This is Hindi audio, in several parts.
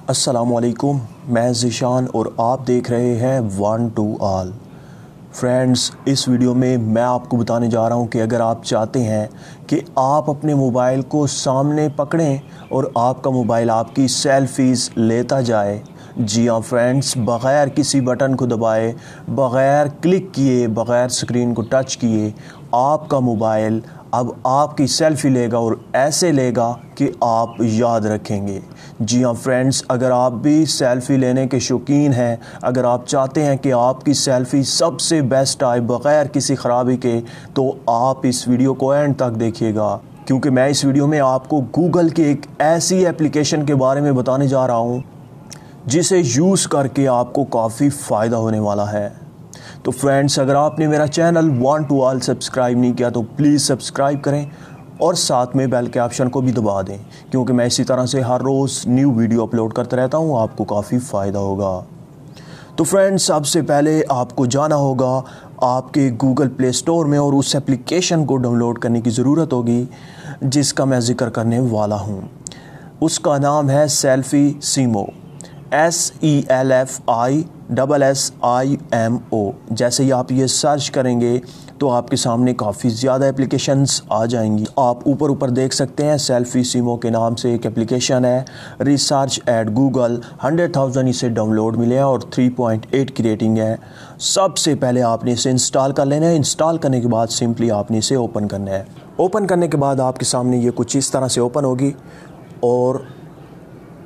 अस्सलामुअलैकुम, मैं ज़ीशान और आप देख रहे हैं वन टू ऑल। फ्रेंड्स, इस वीडियो में मैं आपको बताने जा रहा हूं कि अगर आप चाहते हैं कि आप अपने मोबाइल को सामने पकड़ें और आपका मोबाइल आपकी सेल्फीज़ लेता जाए। जी हाँ फ्रेंड्स, बग़ैर किसी बटन को दबाए, बग़ैर क्लिक किए, बग़ैर स्क्रीन को टच किए आपका मोबाइल अब आपकी सेल्फ़ी लेगा और ऐसे लेगा कि आप याद रखेंगे। जी हाँ फ्रेंड्स, अगर आप भी सेल्फ़ी लेने के शौकीन हैं, अगर आप चाहते हैं कि आपकी सेल्फ़ी सबसे बेस्ट आए बग़ैर किसी ख़राबी के, तो आप इस वीडियो को एंड तक देखिएगा, क्योंकि मैं इस वीडियो में आपको गूगल की एक ऐसी एप्लीकेशन के बारे में बताने जा रहा हूँ जिसे यूज़ करके आपको काफ़ी फ़ायदा होने वाला है। तो फ्रेंड्स, अगर आपने मेरा channel one two all subscribe नहीं किया तो प्लीज़ सब्सक्राइब करें और साथ में बेल के ऑप्शन को भी दबा दें, क्योंकि मैं इसी तरह से हर रोज़ न्यू वीडियो अपलोड करता रहता हूँ, आपको काफ़ी फ़ायदा होगा। तो फ्रेंड्स, सबसे पहले आपको जाना होगा आपके गूगल प्ले स्टोर में और उस एप्लीकेशन को डाउनलोड करने की ज़रूरत होगी जिसका मैं ज़िक्र करने वाला हूँ। उसका नाम है सेल्फ़ीसिमो, SELFISSIMO। जैसे ही आप ये सर्च करेंगे तो आपके सामने काफ़ी ज़्यादा एप्लीकेशंस आ जाएंगी। आप ऊपर देख सकते हैं सेल्फ़ीसिमो के नाम से एक एप्लीकेशन है, रिसर्च एट गूगल, 100,000 इसे डाउनलोड मिले हैं और 3.8 की रेटिंग है। सबसे पहले आपने इसे इंस्टॉल कर लेना है। इंस्टॉल करने के बाद सिंपली आपने इसे ओपन करना है। ओपन करने के बाद आपके सामने ये कुछ इस तरह से ओपन होगी और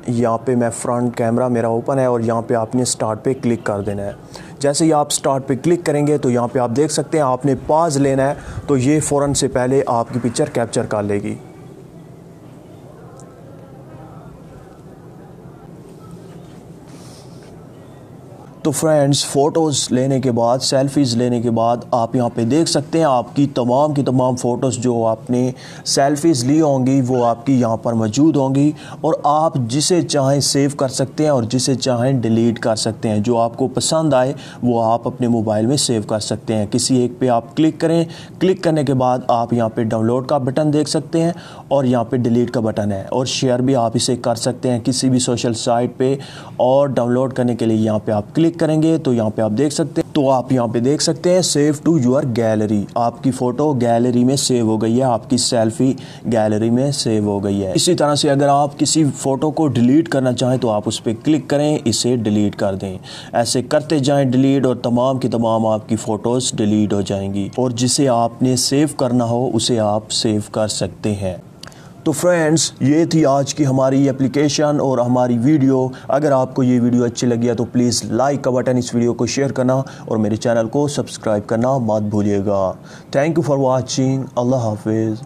यहाँ पे मैं फ्रंट कैमरा मेरा ओपन है और यहाँ पे आपने स्टार्ट पे क्लिक कर देना है। जैसे ही आप स्टार्ट पे क्लिक करेंगे तो यहाँ पे आप देख सकते हैं आपने पॉज लेना है, तो ये फ़ौरन से पहले आपकी पिक्चर कैप्चर कर लेगी। तो फ्रेंड्स, फ़ोटोज़ लेने के बाद, सेल्फ़ीज़ लेने के बाद आप यहाँ पे देख सकते हैं आपकी तमाम की तमाम फ़ोटोज़ जो आपने सेल्फ़ीज़ ली होंगी वो आपकी यहाँ पर मौजूद होंगी और आप जिसे चाहें सेव कर सकते हैं और जिसे चाहें डिलीट कर सकते हैं। जो आपको पसंद आए वो आप अपने मोबाइल में सेव कर सकते हैं। किसी एक पे आप क्लिक करें, क्लिक करने के बाद आप यहाँ पे डाउनलोड का बटन देख सकते हैं और यहाँ पे डिलीट का बटन है और शेयर भी आप इसे कर सकते हैं किसी भी सोशल साइट पे। और डाउनलोड करने के लिए यहाँ पे आप क्लिक करेंगे तो यहाँ पे आप देख सकते हैं, तो आप यहाँ पे देख सकते हैं सेव टू योर गैलरी, आपकी फ़ोटो गैलरी में सेव हो गई है, आपकी सेल्फ़ी गैलरी में सेव हो गई है। इसी तरह से अगर आप किसी फ़ोटो को डिलीट करना चाहें तो आप उस पर क्लिक करें, इसे डिलीट कर दें। ऐसे करते जाएं डिलीट और तमाम की तमाम आपकी फ़ोटोज़ डिलीट हो जाएंगी और जिसे आपने सेव करना हो उसे आप सेव कर सकते हैं। तो फ्रेंड्स, ये थी आज की हमारी एप्लीकेशन और हमारी वीडियो। अगर आपको ये वीडियो अच्छी लगी है तो प्लीज़ लाइक का बटन, इस वीडियो को शेयर करना और मेरे चैनल को सब्सक्राइब करना मत भूलिएगा। Thank you for watching. अल्लाह हाफिज़।